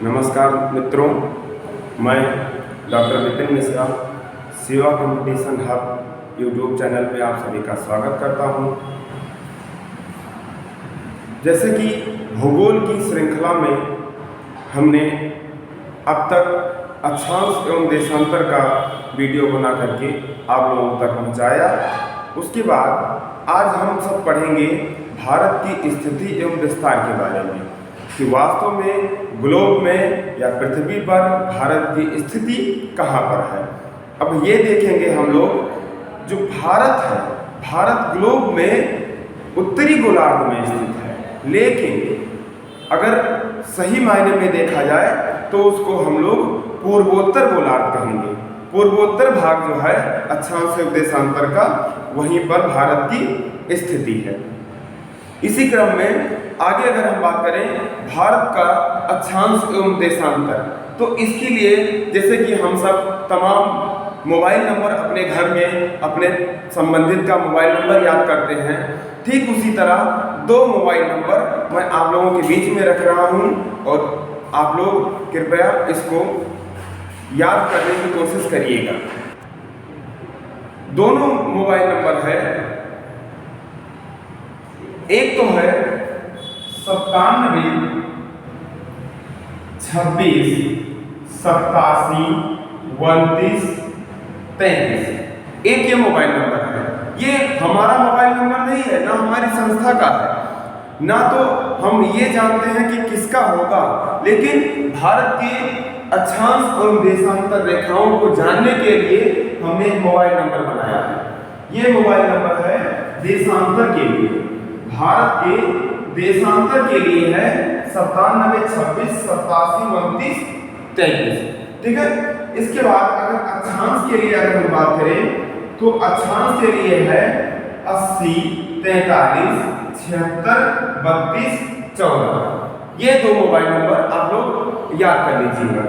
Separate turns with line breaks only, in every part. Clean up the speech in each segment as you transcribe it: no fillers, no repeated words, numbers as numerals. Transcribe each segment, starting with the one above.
नमस्कार मित्रों, मैं डॉक्टर विपिन मिश्रा सेवा कंपटीशन हब यूट्यूब चैनल पे आप सभी का स्वागत करता हूं। जैसे कि भूगोल की श्रृंखला में हमने अब तक अक्षांश एवं देशांतर का वीडियो बना करके आप लोगों तक पहुंचाया। उसके बाद आज हम सब पढ़ेंगे भारत की स्थिति एवं विस्तार के बारे में कि वास्तव में ग्लोब में या पृथ्वी पर भारत की स्थिति कहाँ पर है। अब ये देखेंगे हम लोग, जो भारत है, भारत ग्लोब में उत्तरी गोलार्ध में स्थित है, लेकिन अगर सही मायने में देखा जाए तो उसको हम लोग पूर्वोत्तर गोलार्ध कहेंगे। पूर्वोत्तर भाग जो है अक्षांश एवं देशांतर का, वहीं पर भारत की स्थिति है। इसी क्रम में आगे अगर हम बात करें भारत का अक्षांश एवं देशांतर, तो इसके लिए जैसे कि हम सब तमाम मोबाइल नंबर अपने घर में अपने संबंधित का मोबाइल नंबर याद करते हैं, ठीक उसी तरह दो मोबाइल नंबर मैं आप लोगों के बीच में रख रहा हूं और आप लोग कृपया इसको याद करने की कोशिश करिएगा। दोनों मोबाइल नंबर है, एक तो है 97 26 87 29 33। एक ये मोबाइल नंबर है। ये हमारा मोबाइल नंबर नहीं है, ना हमारी संस्था का है, ना तो हम ये जानते हैं कि किसका होगा, लेकिन भारत के अक्षांश और देशांतर रेखाओं को जानने के लिए हमने एक मोबाइल नंबर बनाया है। ये मोबाइल नंबर है देशांतर के लिए, भारत के देशांतर के लिए है 97 26 87 29 33। ठीक है। इसके बाद अगर अक्षांश के लिए अगर हम बात करें तो अक्षांश के लिए है 80 43 76 32 14। ये दो मोबाइल नंबर आप लोग याद कर लीजिएगा।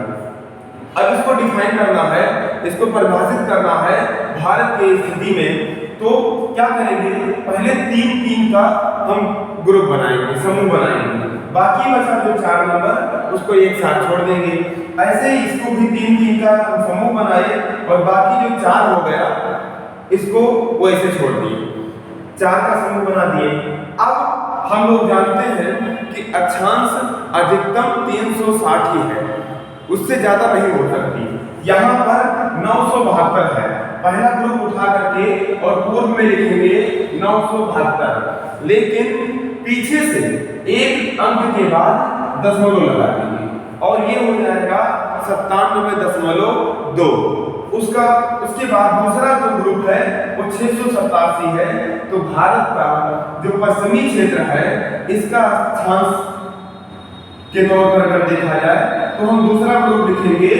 अब इसको डिफाइन करना है, इसको परिभाषित करना है भारत की स्थिति में, तो क्या करेंगे, पहले 3-3 का हम ग्रुप बनाएंगे, समूह बनाएंगे, बाकी बचा जो 4 नंबर उसको एक साथ छोड़ देंगे। ऐसे ही इसको भी 3-3 का हम समूह बनाए और बाकी जो 4 हो गया इसको वैसे छोड़ दिए, 4 का समूह बना दिए। अब हम लोग जानते हैं कि अक्षांश अधिकतम 360 ही है, उससे ज्यादा नहीं हो सकती। यहाँ पर 972 है, पहला ग्रुप उठा करके और पूर्व में लिखेंगे 972, लेकिन पीछे से एक अंक के बाद दशमलव लगा देंगे और ये हो जाएगा 97.2। उसके बाद दूसरा जो ग्रुप है वो 687 है। तो भारत का जो पश्चिमी क्षेत्र है इसका अक्षांश के तौर पर अगर देखा जाए तो हम दूसरा ग्रुप लिखेंगे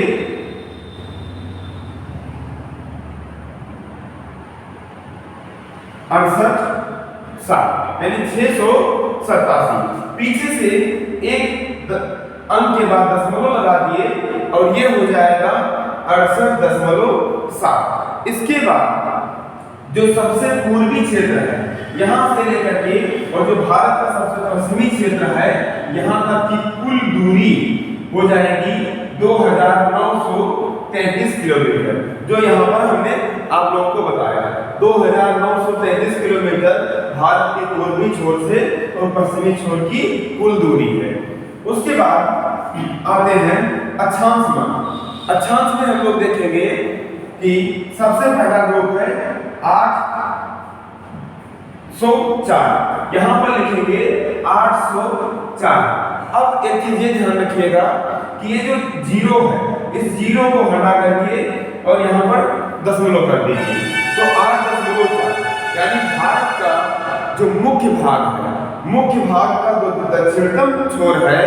68 यानी 687। पीछे से एक अंक के बाद दशमलव लगा दिए और ये हो जाएगा 68.7। इसके बाद जो सबसे पूर्वी क्षेत्र है यहां से लेकर के और जो भारत का सबसे पश्चिमी क्षेत्र है यहां तक की कुल दूरी हो जाएगी 2933 किलोमीटर, जो यहाँ पर हमने आप लोगों को बताया। 2933 किलोमीटर भारत के पूर्वी छोर से और पश्चिमी छोर की कुल दूरी है। उसके बाद आते हैं अक्षांश में। अक्षांश में हम लोग देखेंगे कि सबसे पहला ग्रुप है 804, यहाँ पर लिखेंगे 804। अब एक चीज ये ध्यान रखिएगा कि ये जो जीरो है इस जीरो को हटा करके और यहाँ पर दशमलव कर दीजिए, तो 8.4 यानी भारत का जो मुख्य भाग है, मुख्य भाग का जो दक्षिणतम छोर है,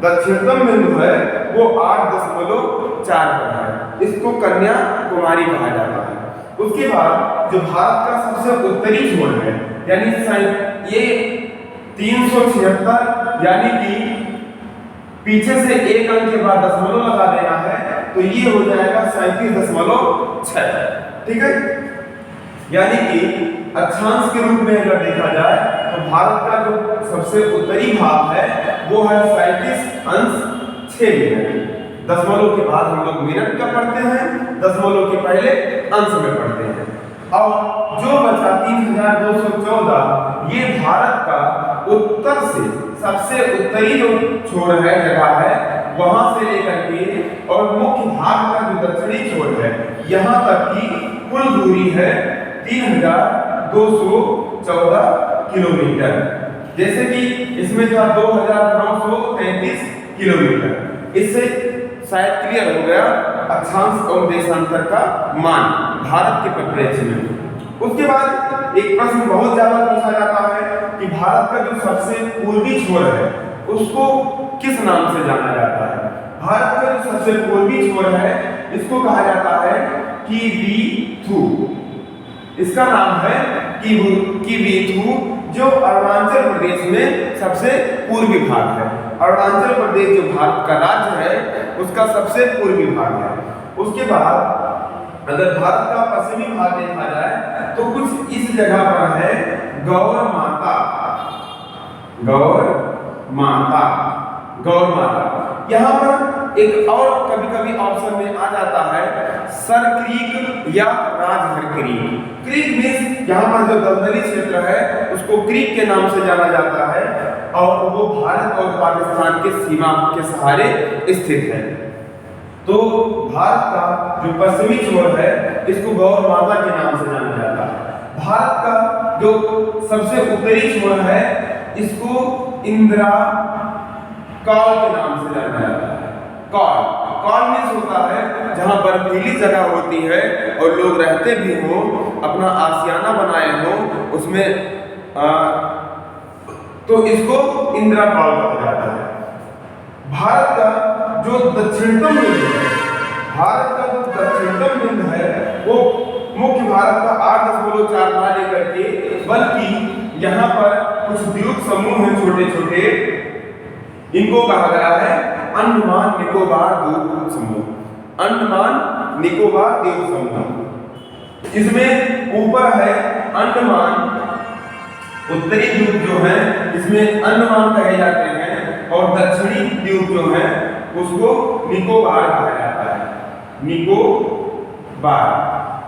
दक्षिणतम बिंदु है वो 8.4 पर है। इसको कन्याकुमारी कहा जाता है। उसके बाद जो भारत का सबसे उत्तरी छोर है यानी ये 376 यानी कि पीछे से एक अंक के बाद दशमलव लगा देना है, तो ये हो जाएगा 37.6। ठीक है। यानी कि अक्षांश के रूप में अगर देखा जाए तो भारत का जो सबसे उत्तरी भाग है वो है 37.6 6 मिनट। दशमलव के बाद हम लोग मिनट का पढ़ते हैं, दशमलव के पहले अंश में पढ़ते हैं। और जो बचा 3214, ये भारत का उत्तर से सबसे उत्तरी जो छोर है, जगह है, वहां से लेकर के और मुख्य भाग का जो दक्षिणी छोर है, यहाँ तक की कुल दूरी है 3214 किलोमीटर। जैसे कि इसमें था 2933 किलोमीटर। इससे शायद क्लियर हो गया अक्षांश और देशांतर का मान भारत के परिप्रेक्ष्य में। उसके बाद एक प्रश्न बहुत ज्यादा पूछा जाता है कि भारत का जो सबसे पूर्वी छोर है उसको किस नाम से जाना जाता है। भारत का जो सबसे पूर्वी छोर है इसको कहा जाता है किवीथु। इसका नाम है किवीथु, जो अरुणाचल प्रदेश में सबसे पूर्वी भाग है। अरुणाचल प्रदेश जो भारत का राज्य है उसका सबसे पूर्वी भाग है। उसके बाद अगर भारत का पश्चिमी भाग देखा जाए तो कुछ इस जगह पर है गौर माता। यहाँ पर एक और कभी कभी ऑप्शन में आ जाता है सर क्रीक या राजहर क्रीक। क्रीक मीन्स यहाँ पर जो दलदली क्षेत्र है उसको क्रीक के नाम से जाना जाता है और वो भारत और पाकिस्तान के सीमा के सहारे स्थित है। तो भारत का जो पश्चिमी छोर है इसको गौर माता के नाम से जाना जाता है। भारत का जो सबसे उत्तरी छोर है इसको इंदिरा कॉल के नाम से जाना जाता है। कॉल मीन्स होता है जहाँ बर्फीली जगह होती है और लोग रहते भी हों, अपना आशियाना बनाए हों उसमें, तो इसको इंदिरा कॉल कहा जाता है। भारत का जो दक्षिणतम बिंदु है, भारत का जो दक्षिणतम बिंदु है वो मुख्य भारत का 8.4 ना लेकर के, बल्कि यहाँ पर कुछ द्वीप समूह हैं छोटे छोटे, इनको कहा गया है अंडमान निकोबार द्वीप समूह। अंडमान निकोबार द्वीप समूह, इसमें ऊपर है अंडमान, उत्तरी द्वीप जो है इसमें अंडमान कहे जाते हैं और दक्षिणी द्वीप जो है उसको निकोबार कहा जाता है। निकोबार।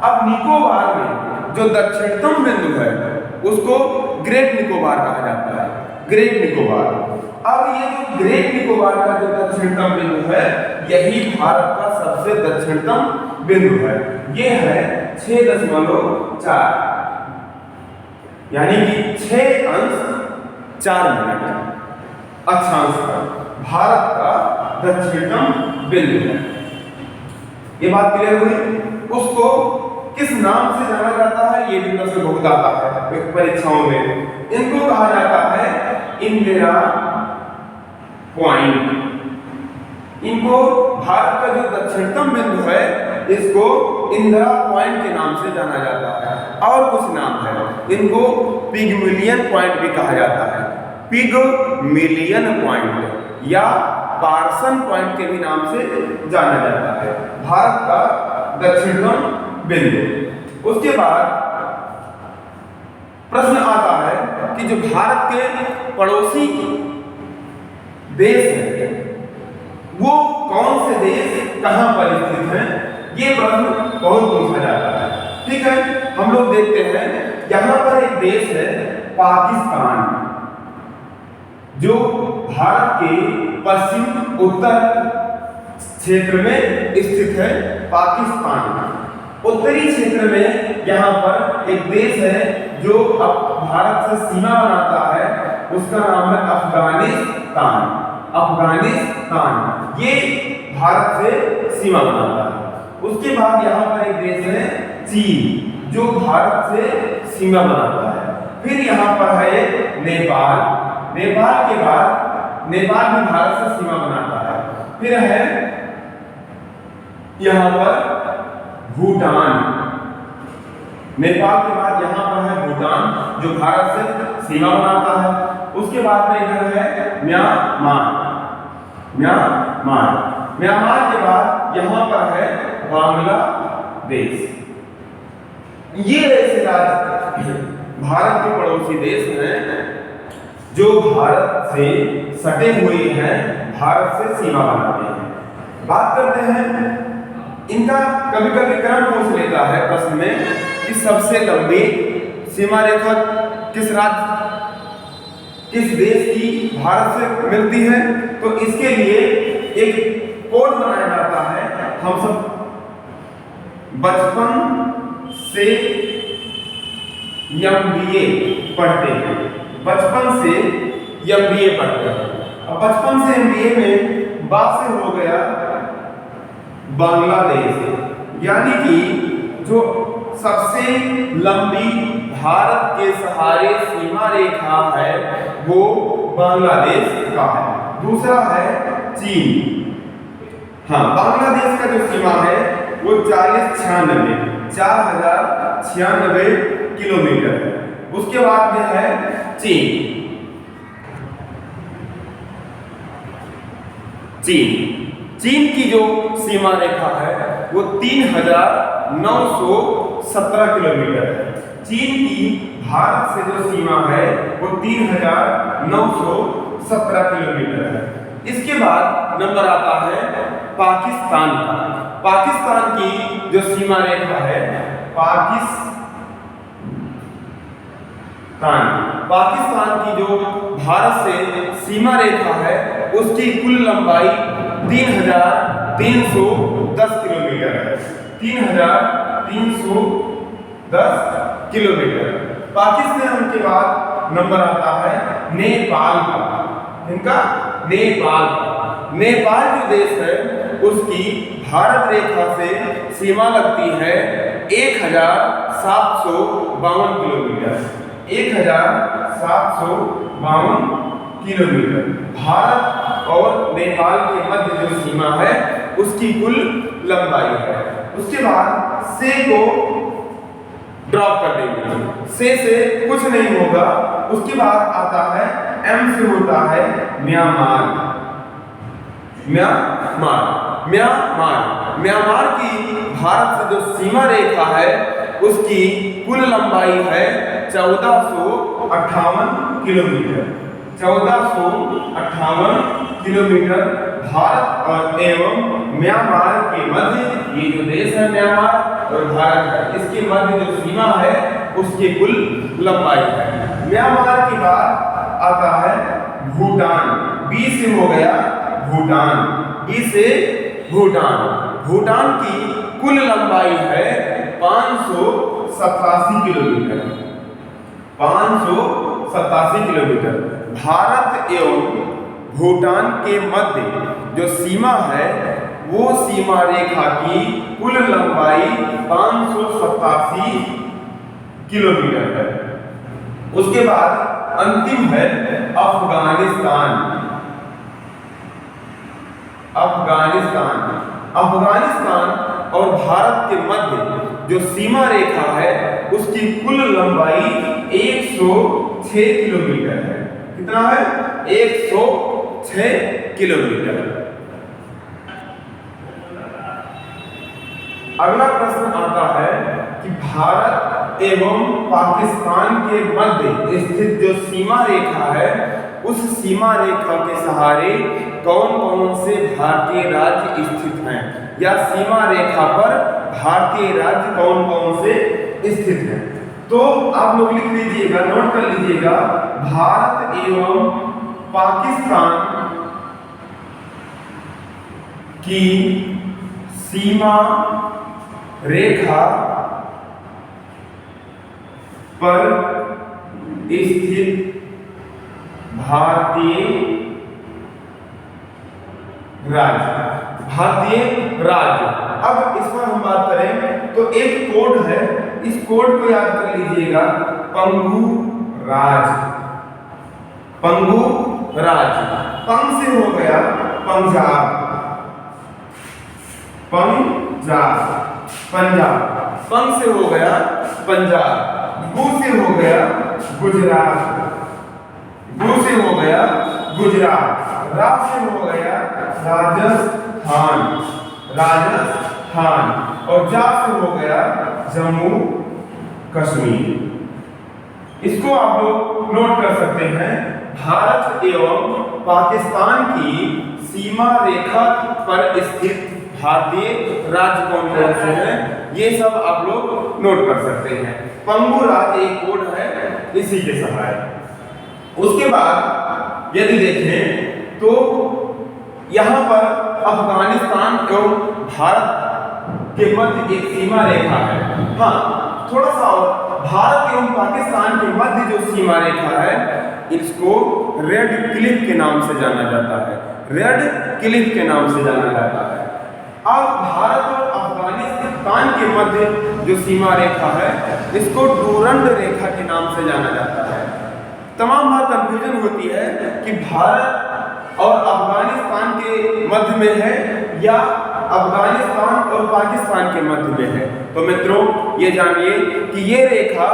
अब निकोबार में जो दक्षिणतम बिंदु है उसको ग्रेट निकोबार कहा जाता है। ग्रेट निकोबार। अब ये जो ग्रेट निकोबार का जो दक्षिणतम बिंदु है यही भारत का सबसे दक्षिणतम बिंदु है। ये है 6.4, यानी कि 6 अंश 4 मिनट अक्षांश का भारत का दक्षिणतम बिंदु है। ये बात क्लियर हुई। उसको किस नाम से जाना जाता है ये भी प्रश्न बहुत आता है परीक्षाओं में। इनको कहा जाता है इंदिरा पॉइंट। इनको भारत का जो दक्षिणतम बिंदु है इसको इंदिरा पॉइंट के नाम से जाना जाता है। और कुछ नाम है, इनको पिगमिलियन पॉइंट भी कहा जाता है। पिगमिलियन पॉइंट या पार्सन पॉइंट के भी नाम से जाना जाता है भारत का दक्षिणतम बिंदु। उसके बाद प्रश्न आता है कि जो भारत के पड़ोसी देश है वो कौन से देश कहां पर स्थित हैं, ये प्रश्न बहुत पूछा जाता है। ठीक है, हम लोग देखते हैं यहां पर एक देश है पाकिस्तान, जो भारत के पश्चिम उत्तर क्षेत्र में स्थित है। पाकिस्तान उत्तरी क्षेत्र में यहाँ पर एक देश है जो अब भारत से सीमा बनाता है, उसका नाम है अफगानिस्तान। अफगानिस्तान ये भारत से सीमा बनाता है। उसके बाद यहाँ पर एक देश है चीन, जो भारत से सीमा बनाता है। फिर यहाँ पर है नेपाल। नेपाल के बाद नेपाल भी भारत से सीमा बनाता है। फिर है यहाँ पर भूटान। नेपाल के बाद यहाँ पर है भूटान, जो भारत से सीमा बनाता है। उसके बाद में इधर है म्यांमार। म्यांमार के बाद यहाँ पर है बांग्लादेश। ये ऐसे राज्य भारत के पड़ोसी देश हैं जो भारत से सटे हुए हैं, भारत से सीमा बनाते हैं। बात करते हैं इनका, कभी कभी क्रम पूछ लेता है प्रश्न में कि सबसे लंबी सीमा रेखा किस राज्य, किस देश की भारत से मिलती है। तो इसके लिए एक कोड बनाया जाता है। हम सब बचपन से MBA पढ़ते हैं, बचपन से MBA पढ़ते हैं। अब बचपन से MBA में बात से हो गया बांग्लादेश, यानी कि जो सबसे लंबी भारत के सहारे सीमा रेखा है वो बांग्लादेश का है। दूसरा है चीन। हाँ, बांग्लादेश का जो सीमा है वो 4096 किलोमीटर है। उसके बाद में है चीन। चीन की जो सीमा रेखा है वो 3917 किलोमीटर है। चीन की भारत से जो सीमा है वो 3917 किलोमीटर है। इसके बाद नंबर आता है पाकिस्तान का। पाकिस्तान की जो सीमा रेखा है पाकिस्तान की जो भारत से सीमा रेखा है उसकी कुल लंबाई 3310 किलोमीटर है। 3310 किलोमीटर। पाकिस्तान के बाद नंबर आता है नेपाल का। इनका नेपाल जो देश है उसकी भारत रेखा से सीमा लगती है 1752 किलोमीटर। 1752 किलोमीटर। भारत और नेपाल के मध्य जो सीमा है उसकी कुल लंबाई है। उसके बाद से को ड्रॉप कर देंगे, से कुछ नहीं होगा। उसके बाद आता है M से होता है म्यांमार की भारत से जो सीमा रेखा है उसकी कुल लंबाई है 1458 किलोमीटर। 1458 किलोमीटर। भारत और एवं म्यांमार के मध्य, ये जो देश है म्यांमार और भारत है, इसके मध्य जो सीमा है उसकी कुल लंबाई है। म्यांमार के बाद आता है भूटान। बी से हो गया भूटान। भूटान की कुल लंबाई है 587 किलोमीटर। 587 किलोमीटर। भारत एवं भूटान के मध्य जो सीमा है वो सीमा रेखा की कुल लंबाई 587 किलोमीटर है। उसके बाद अंतिम है अफगानिस्तान और भारत के मध्य जो सीमा रेखा है उसकी कुल लंबाई 106 किलोमीटर है। कितना है? 106 किलोमीटर। अगला प्रश्न आता है कि भारत एवं पाकिस्तान के मध्य स्थित जो सीमा रेखा है उस सीमा रेखा के सहारे कौन कौन से भारतीय राज्य स्थित हैं, या सीमा रेखा पर भारतीय राज्य कौन कौन से स्थित हैं। तो आप लोग लिख लीजिएगा, नोट कर लीजिएगा, भारत एवं पाकिस्तान की सीमा रेखा पर स्थित भारतीय राज्य। अब इस पर हम बात करें तो एक कोड है, इस कोड को याद कर लीजिएगा, पंगु राज। पंग से हो गया पंजाब। पंग से हो गया पंजाब। गु से हो गया गुजरात। रा से हो गया राजस्थान। और जा से हो गया जम्मू कश्मीर। इसको आप लोग नोट कर सकते हैं। भारत एवं पाकिस्तान की सीमा रेखा पर स्थित भारतीय राज्य कौन कौन से हैं, ये सब आप लोग नोट कर सकते हैं। पंगु राज्य एक कोड है इसी के सहारे। उसके बाद यदि देखें तो यहाँ पर अफगानिस्तान एवं भारत के मध्य एक सीमा रेखा है। हाँ, थोड़ा सा और, भारत एवं पाकिस्तान के मध्य जो सीमा रेखा है इसको रेड क्लिफ के नाम से जाना जाता है। रेड क्लिफ के नाम से जाना जाता है। अब भारत और अफगानिस्तान के मध्य जो सीमा रेखा है इसको डूरंड रेखा के नाम से जाना जाता है। तमाम बार कंफ्यूजन होती है कि भारत और अफगानिस्तान के मध्य में है या अफगानिस्तान और पाकिस्तान के मध्य में है। तो मित्रों ये जानिए कि ये रेखा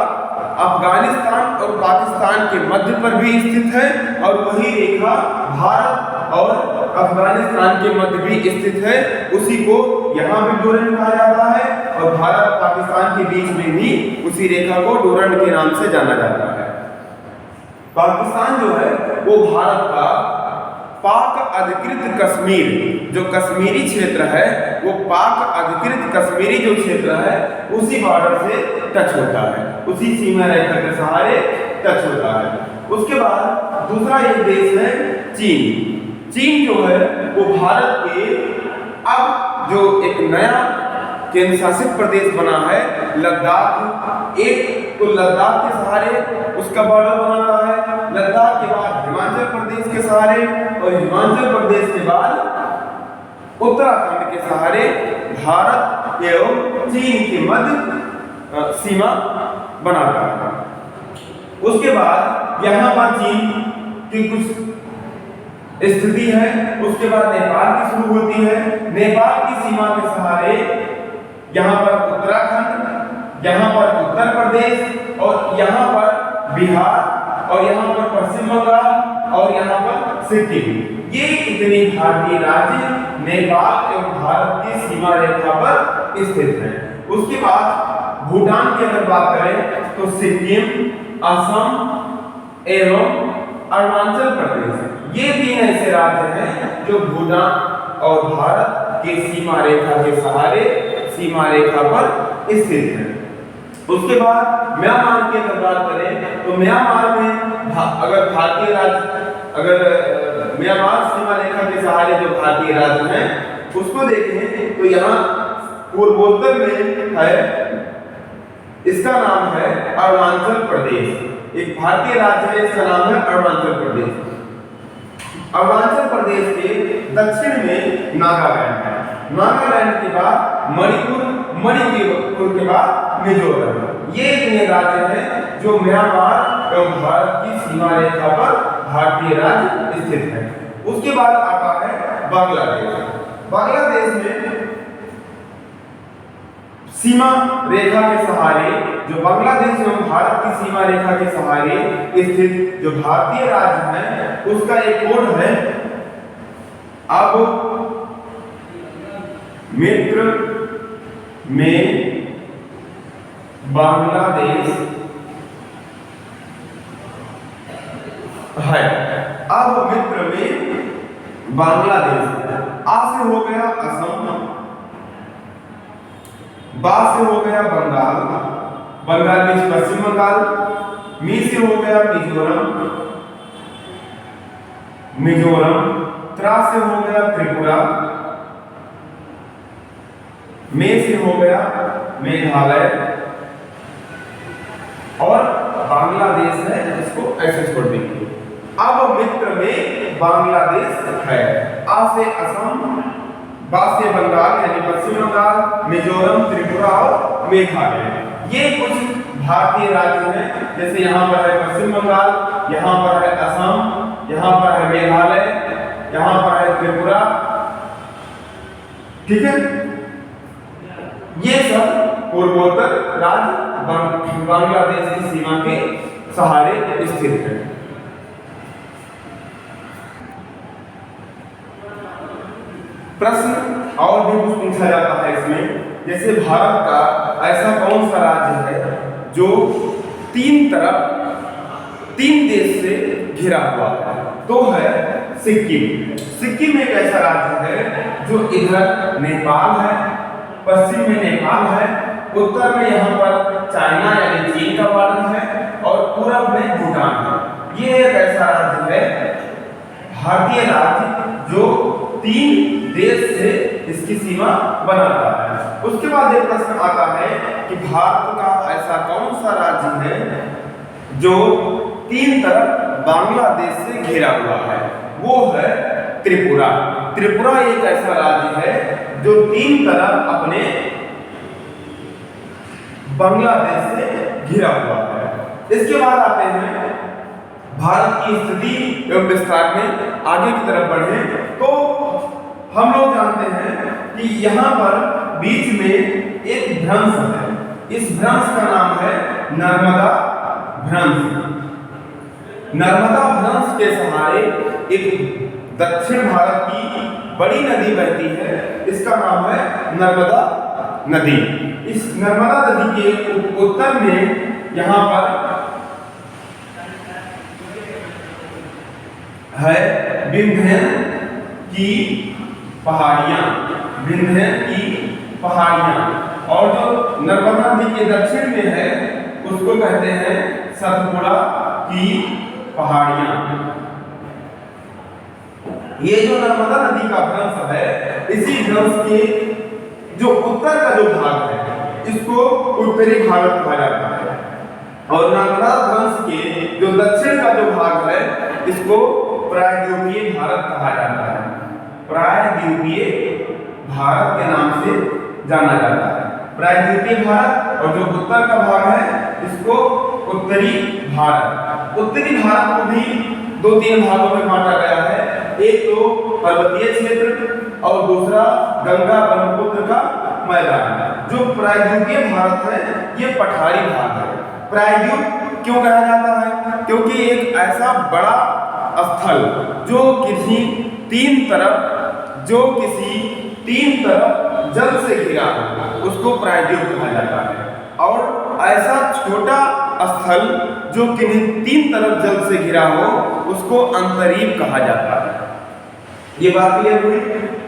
अफगानिस्तान और पाकिस्तान के मध्य पर भी स्थित है और वही रेखा भारत और अफगानिस्तान के मध्य भी स्थित है। उसी को यहाँ भी डोरंड कहा जाता है और भारत और पाकिस्तान के बीच में भी उसी रेखा को डोरंड के नाम से जाना जाता है। पाकिस्तान जो है वो भारत का पाक अधिकृत कश्मीर, जो कश्मीरी क्षेत्र है वो पाक अधिकृत कश्मीरी जो क्षेत्र है उसी बॉर्डर से टच होता है, उसी सीमा रेखा के सहारे टच होता है। उसके बाद दूसरा एक देश है चीन। चीन जो है वो भारत के अब जो एक नया केंद्र शासित प्रदेश बना है लद्दाख, एक तो लद्दाख के सहारे उसका बॉर्डर बनाता है, लद्दाख के बाद हिमाचल प्रदेश के सहारे और हिमाचल प्रदेश के बाद उत्तराखंड के सहारे भारत एवं चीन के मध्य सीमा बनाता है। उसके बाद यहाँ पर चीन की कुछ स्थिति है। उसके बाद नेपाल की शुरू होती है। नेपाल की सीमा के सहारे यहाँ पर उत्तराखंड, यहाँ पर उत्तर प्रदेश और यहाँ पर बिहार और यहाँ पर पश्चिम बंगाल और यहाँ पर सिक्किम, ये इतने भारतीय राज्य नेपाल एवं भारत की सीमा रेखा पर स्थित हैं। उसके बाद भूटान की अगर बात करें तो सिक्किम, असम एवं अरुणाचल प्रदेश, ये तीन ऐसे राज्य हैं जो भूटान और भारत के सीमा रेखा के सहारे सीमा रेखा पर स्थित है। उसके बाद म्यांमार की अगर बात करें तो म्यांमार में अगर भारतीय राज्य, अगर म्यांमार सीमा रेखा के सहारे जो भारतीय राज्य हैं उसको देखें तो यहाँ पूर्वोत्तर में है, इसका नाम है अरुणाचल प्रदेश। एक भारतीय राज्य है, इसका नाम है अरुणाचल प्रदेश। अरुणाचल प्रदेश के दक्षिण में नागालैंड है, नागालैंड के बाद मणिपुर, मणिपुर के बाद मिजोरम, ये इतने राज्य हैं जो म्यांमार एवं भारत की सीमा रेखा पर भारतीय राज्य स्थित है। उसके बाद आता है बांग्लादेश। बांग्लादेश में सीमा रेखा के सहारे, जो बांग्लादेश एवं भारत की सीमा रेखा के सहारे स्थित जो भारतीय राज्य है उसका एक कोड है। अब मित्र में बांग्लादेश है। अब मित्र में बांग्लादेश, आ से हो गया असम, बा से हो गया बंगाल, बंगाल मीन्स पश्चिम बंगाल, मी से हो गया मिजोरम, मिजोरम, त्रा से हो गया त्रिपुरा, मे से हो गया मेघालय और बांग्लादेश है, इसको ऐसे छोड़ देंगे। अब मित्र में बांग्लादेश है। आ से असम, बा से बंगाल यानी पश्चिम बंगाल, मिजोरम, त्रिपुरा और मेघालय, ये कुछ भारतीय राज्य हैं। जैसे यहाँ पर है पश्चिम बंगाल, यहाँ पर है असम, यहाँ पर है मेघालय, यहाँ पर है त्रिपुरा, ठीक है। ये सब पूर्वोत्तर राज्य बांग्लादेश की सीमा के सहारे स्थित है। प्रश्न और भी कुछ पूछा जाता है इसमें, जैसे भारत का ऐसा कौन सा राज्य है जो तीन देश से घिरा हुआ है? तो है सिक्किम। सिक्किम एक ऐसा राज्य है जो इधर नेपाल है, पश्चिम में नेपाल है, उत्तर में यहाँ पर चाइना यानी चीन का बॉर्डर है और पूरब में भूटान है। ये एक ऐसा राज्य है, भारतीय राज्य, जो 3 देश से इसकी सीमा बनाता है। उसके बाद एक प्रश्न आता है कि भारत का ऐसा कौन सा राज्य है जो 3 तरफ बांग्लादेश से घिरा हुआ है? वो है त्रिपुरा। त्रिपुरा एक ऐसा राज्य है जो 3 तरफ अपने बांग्लादेश से घिरा हुआ है। इसके बाद आते हैं भारत की स्थिति एवं विस्तार में आगे की तरफ बढ़े तो हम लोग जानते हैं कि यहाँ पर बीच में एक भ्रंश है। इस भ्रंश का नाम है नर्मदा भ्रंश। नर्मदा भ्रंश के सहारे एक दक्षिण भारत की बड़ी नदी बहती है, इसका नाम है नर्मदा नदी। इस नर्मदा नदी के उत्तर में यहाँ पर है विंध्य की पहाड़ियां, विंध्य की पहाड़ियां, और जो नर्मदा नदी के दक्षिण में है उसको कहते हैं सतपुड़ा की पहाड़ियां। ये जो नर्मदा नदी का भ्रंश है, इसी भ्रंश के जो उत्तर का जो भाग है इसको उत्तरी भारत कहा जाता है, और नर्मदा भ्रंश के जो दक्षिण का जो भाग है इसको प्रायद्वीपीय भारत कहा जाता है। प्रायद्वीपीय भारत के नाम से जाना जाता है। प्रायद्वीपीय भारत, और जो उत्तर का भाग है इसको उत्तरी भारत। उत्तरी भारत को भी 2-3 भागों में बांटा गया है। एक तो पर्वतीय क्षेत्र और दूसरा गंगा ब्रह्मपुत्र का मैदान। जो प्रायद्वीपीय भारत है ये पठारी भाग है। प्रायद्वीप क्यों कहा जाता है? क्योंकि एक ऐसा बड़ा स्थल जो किसी तीन तरफ जल से घिरा हो उसको प्रायद्वीप कहा जाता है, और ऐसा छोटा स्थल जो किसी 3 तरफ जल से घिरा हो उसको अंतरीप कहा जाता है। ये बात क्लियर हुई।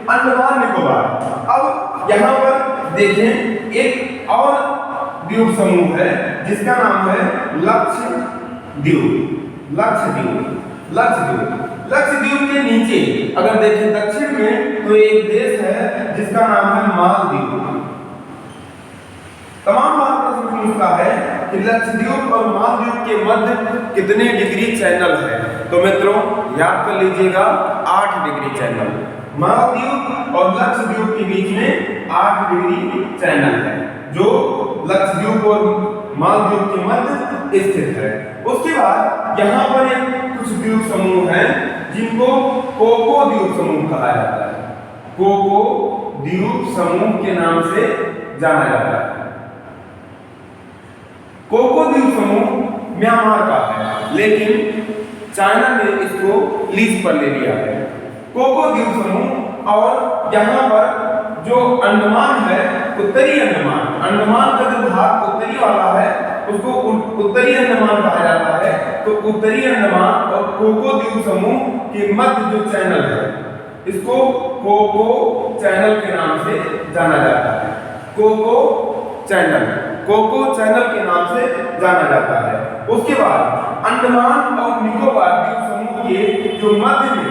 अंडमान निकोबार, अब यहाँ पर देखें एक और द्वीप समूह है जिसका नाम है लक्षद्वीप। लक्षद्वीप के नीचे अगर देखें दक्षिण में तो एक देश है जिसका नाम है मालदीव। तमाम बार प्रश्न पूछता है कि लक्षद्वीप और मालदीव के मध्य कितने डिग्री चैनल है? तो मित्रों याद कर लीजिएगा 8 डिग्री चैनल। मालदीव और लक्षद्वीप के बीच में 8 डिग्री चैनल है जो लक्षद्वीप और मालदीव के मध्य स्थित है। उसके बाद यहाँ पर एक कुछ द्वीप समूह हैं जिनको कोको द्वीप समूह कहा जाता है। कोको द्वीप समूह के नाम से जाना जाता है। कोको द्वीप समूह म्यांमार का है, लेकिन चाइना ने इसको लीज पर ले लिया है। कोको द्वीप समूह, और यहाँ पर जो अंडमान है, उत्तरी अंडमान का जो भाग उत्तरी वाला है उसको उत्तरी अंडमान कहा जाता है। तो उत्तरी अंडमान और कोको द्वीप समूह के मध्य जो चैनल है इसको कोको चैनल के नाम से जाना जाता है। कोको चैनल के नाम से जाना जाता है। उसके बाद अंडमान और निकोबार द्वीप समूह के जो मध्य में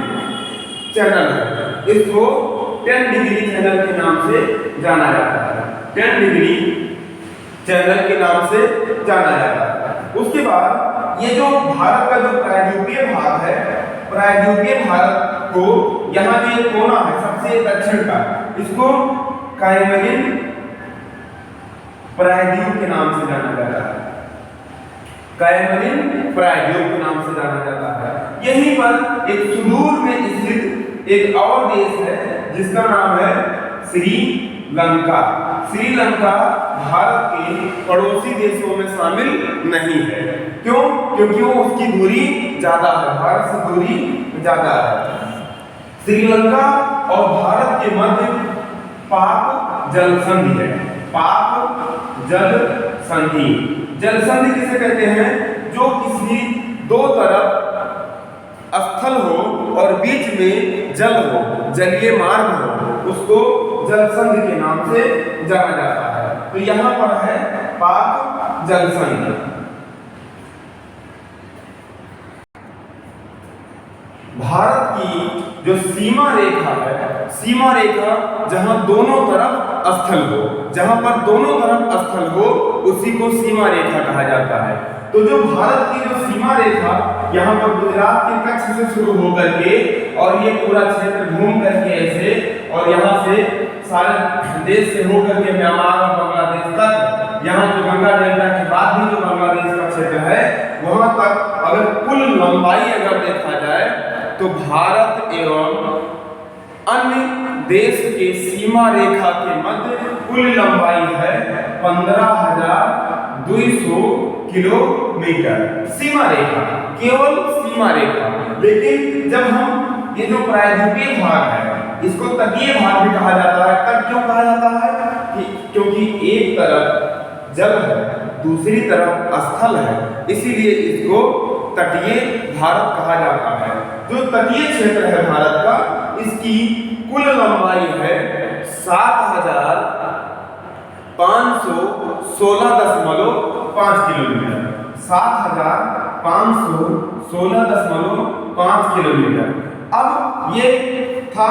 चैनल है इसको 10 डिग्री चैनल के नाम से जाना जाता है। 10 डिग्री चैनल के नाम से जाना जाता है। उसके बाद ये जो भारत का जो प्रायद्वीपीय भाग है, प्रायद्वीपीय भारत को यहाँ जो एक कोना है सबसे दक्षिण का, इसको कायमरीन प्रायद्वीप के नाम से जाना जाता है। कायमरीन प्रायद्वीप के नाम से जाना जाता है। यहीं पर एक सुदूर में स्थित एक और देश है जिसका नाम है श्रीलंका। श्रीलंका भारत के पड़ोसी देशों में शामिल नहीं है। क्यों? क्योंकि वो उसकी दूरी ज्यादा है, भारत से दूरी ज्यादा है। श्रीलंका और भारत के मध्य पाक जल संधि है। पाक जल संधि, जल संधि किसे कहते हैं? जो किसी 2 तरफ स्थल हो और बीच में जल हो, जलीय मार्ग हो, उसको जल संधि के नाम से जाना जाता है। तो यहाँ पर है पाक जल संधि। भारत की जो सीमा रेखा है, सीमा रेखा जहां दोनों तरफ स्थल हो, जहां पर दोनों तरफ स्थल हो, उसी को सीमा रेखा कहा जाता है। तो जो भारत की जो सीमा रेखा यहाँ पर गुजरात के कच्छ से शुरू होकर के और ये पूरा क्षेत्र घूम करके ऐसे और यहाँ से सारे देश से होकर के म्यांमार और बांग्लादेश तक, यहाँ जो गंगा डेल्टा के बाद भी जो बांग्लादेश का क्षेत्र है वहां तक अगर कुल लंबाई अगर देखा जाए तो भारत एवं अन्य देश के सीमा रेखा के मध्य कुल लंबाई है 15,200 किलोमीटर। सीमा रेखा, केवल सीमा रेखा। लेकिन जब हम ये जो प्रायद्वीपीय भाग है इसको तटीय भाग भी कहा जाता है। तब क्यों कहा जाता है? क्योंकि एक तरफ जल है, दूसरी तरफ स्थल है, इसीलिए इसको तटीय भारत कहा जाता है। जो तटीय क्षेत्र है भारत का, इसकी कुल लंबाई है 7,516.5 किलोमीटर। 7,516.5 किलोमीटर। अब ये था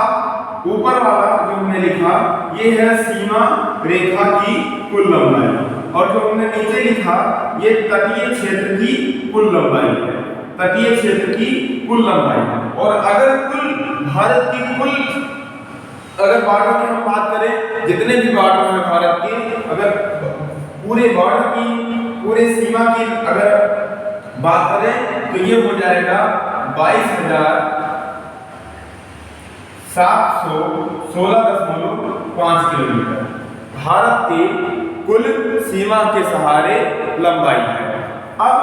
ऊपर वाला जो हमने लिखा, ये है सीमा रेखा की कुल लंबाई, और जो हमने नीचे लिखा ये तटीय क्षेत्र की कुल लंबाई है, तटीय क्षेत्र की कुल लंबाई। और अगर कुल भारत की कुल अगर बॉर्डर की हम बात करें, जितने भी बॉर्डर हैं भारत के, अगर पूरे बॉर्डर की, पूरे सीमा की अगर बात करें तो ये हो जाएगा 22,716.5 किलोमीटर। भारत के कुल सीमा के सहारे लंबाई है। अब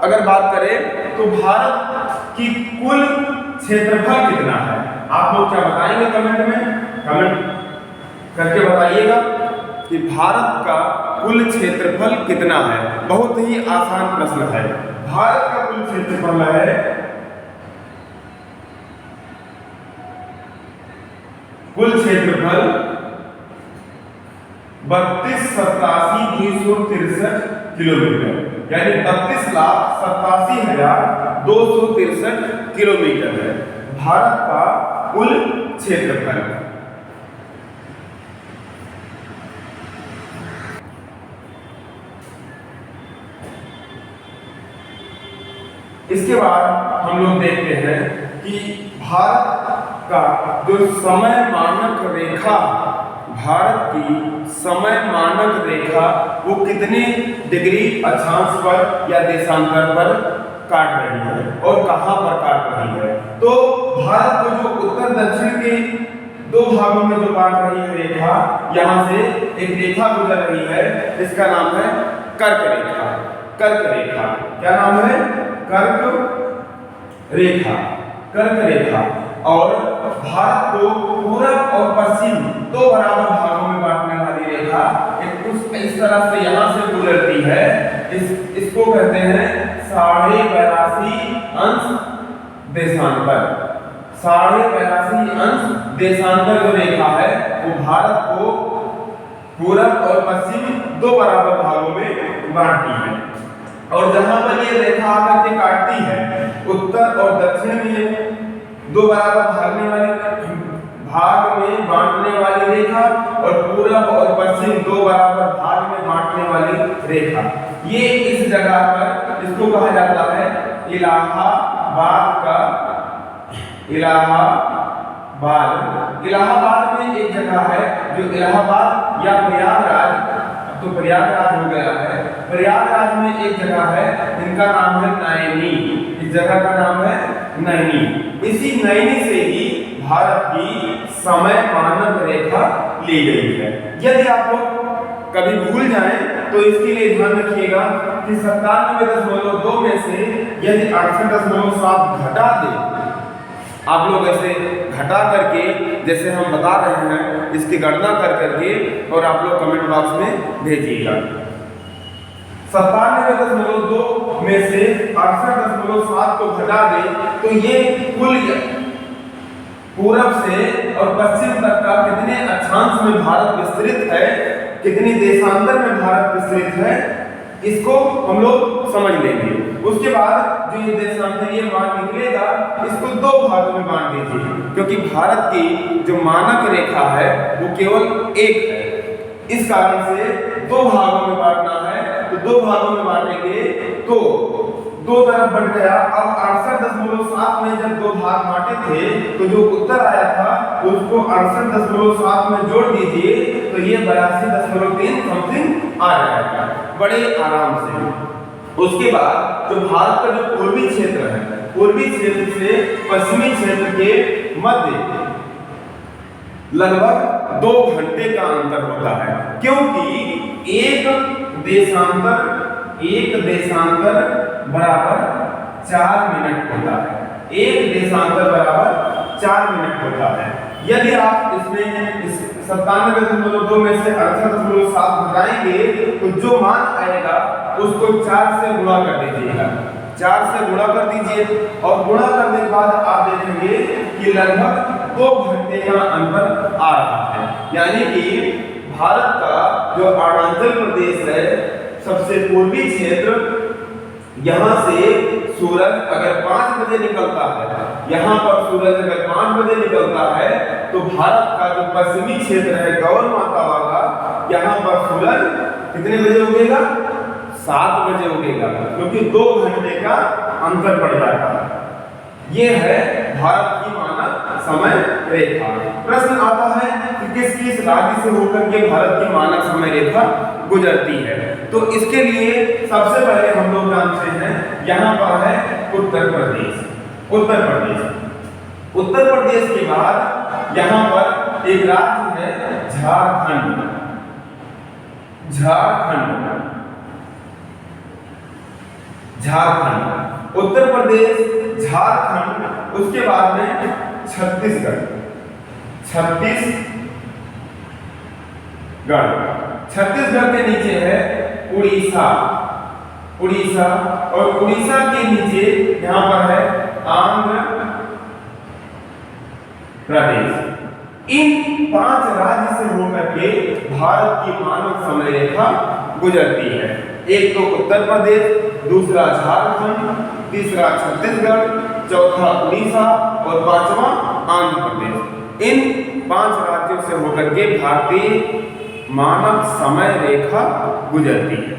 अगर बात करें तो भारत की कुल क्षेत्रफल कितना है, आप लोग क्या बताएंगे कमेंट में? कमेंट करके बताइएगा कि भारत का कुल क्षेत्रफल कितना है। बहुत ही आसान प्रश्न है। भारत का कुल क्षेत्रफल है कुल क्षेत्रफल 32,87,263 किलोमीटर, यानी 32,87,263 किलोमीटर है भारत का कुल क्षेत्रफल। इसके बाद हम लोग देखते हैं कि भारत का जो समय मानक रेखा, भारत की समय मानक रेखा वो कितने डिग्री अक्षांश पर या देशांतर पर काट रही है और कहां पर काट रही है। तो भारत को जो उत्तर दक्षिण के दो भागों में जो बांट रही है रेखा, यहां से एक रेखा गुजर रही है, इसका नाम है कर्क रेखा। कर्क रेखा, क्या नाम है? कर्क रेखा, कर्क रेखा। और भारत को पूरब और पश्चिम दो बराबर भागों में बांटने वाली रेखा इस तरह से यहाँ से गुजरती है। इसको कहते हैं 82.5 देशांतर। 82.5 देशांतर जो रेखा है वो भारत को पूरब और पश्चिम दो बराबर भागों में बांटती है। और जहां पर ये रेखा आकर के काटती है, उत्तर और दक्षिण में दो बराबर भाग में बांटने वाली रेखा और पूरब और पश्चिम दो बराबर भाग में बांटने वाली रेखा, ये इस जगह पर इसको कहा जाता है इलाहाबाद का इलाहाबाद में एक जगह है जो इलाहाबाद या प्रयागराज, तो प्रयागराज हो गया है, प्रयागराज में एक जगह है, इनका नाम है नैनी। इस जगह का नाम है नैनी। इसी नैनी से ही भारत की समय मानक रेखा ली गई है। यदि आप लोग कभी भूल जाएं तो इसके लिए ध्यान रखिएगा कि 97.2 में से यदि 68.7 घटा दे, आप लोग ऐसे घटा करके जैसे हम बता रहे हैं इसकी गणना कर करके और आप लोग कमेंट बॉक्स में भेजिएगा। 97.2 में से 68.7 को घटा दे तो ये कुल पूरब से और पश्चिम तक का कितने अक्षांश में भारत विस्तृत है, कितनी देशांतर में भारत विस्तृत है, इसको हम लोग समझ लेंगे। उसके बाद जो ये देशांतरीय मान निकलेगा इसको दो भागों में बांट दीजिए, क्योंकि भारत की जो मानक रेखा है वो केवल एक है, इस कारण से दो भागों में बांटना है। तो दो भागों में बांटेंगे तो दो तरफ बट गया। अब 68.7 में जब दो भाग बांटे थे तो जो उत्तर आया था उसको 68.7 में जोड़ दीजिए तो ये 82.3 समथिंग आ जाएगा बड़े आराम से। उसके बाद जो भारत का जो पूर्वी क्षेत्र है, पूर्वी क्षेत्र से पश्चिमी क्षेत्र के मध्य लगभग 2 घंटे का अंतर होता है, क्योंकि एक देशांतर बराबर 4 मिनट होता है। एक देशांतर बराबर 4 मिनट होता है। यदि आप इसमें इस 97.2 में से 68.7 घटाएंगे तो जो मान आएगा उसको 4 से गुणा कर दीजिएगा, 4 से गुणा कर दीजिए और गुणा करने के बाद आप देखेंगे कि लगभग 2 घंटे का अंतर आ रहा है। यानी कि भारत का जो अरुणाचल प्रदेश है, सबसे पूर्वी क्षेत्र, यहाँ से सूरज अगर 5 बजे निकलता है, यहाँ पर सूरज अगर 5 बजे निकलता है तो भारत का जो पश्चिमी क्षेत्र है गौर माता वाला, यहाँ पर सूरज कितने बजे उगेगा? 7 बजे उगेगा, क्योंकि 2 घंटे का अंतर पड़ जाता है। ये है भारत की मानक समय रेखा। प्रश्न आता है कि किस किस राज्य से होकर के भारत की मानक समय रेखा गुजरती है। तो इसके लिए सबसे पहले हम लोग जानते हैं, यहाँ पर है उत्तर प्रदेश। उत्तर प्रदेश के बाद यहाँ पर एक राज्य है झारखंड। उत्तर प्रदेश, झारखंड, उसके बाद में छत्तीसगढ़। छत्तीसगढ़ के नीचे है उड़ीसा और उड़ीसा के नीचे यहाँ पर है आंध्र प्रदेश। इन 5 राज्य से होकर के भारत की मानक समय रेखा गुजरती है। एक तो उत्तर प्रदेश, दूसरा झारखंड, तीसरा छत्तीसगढ़, चौथा उड़ीसा और 5वां आंध्र प्रदेश। इन 5 राज्यों से होकर के भारतीय मानक समय रेखा गुजरती है।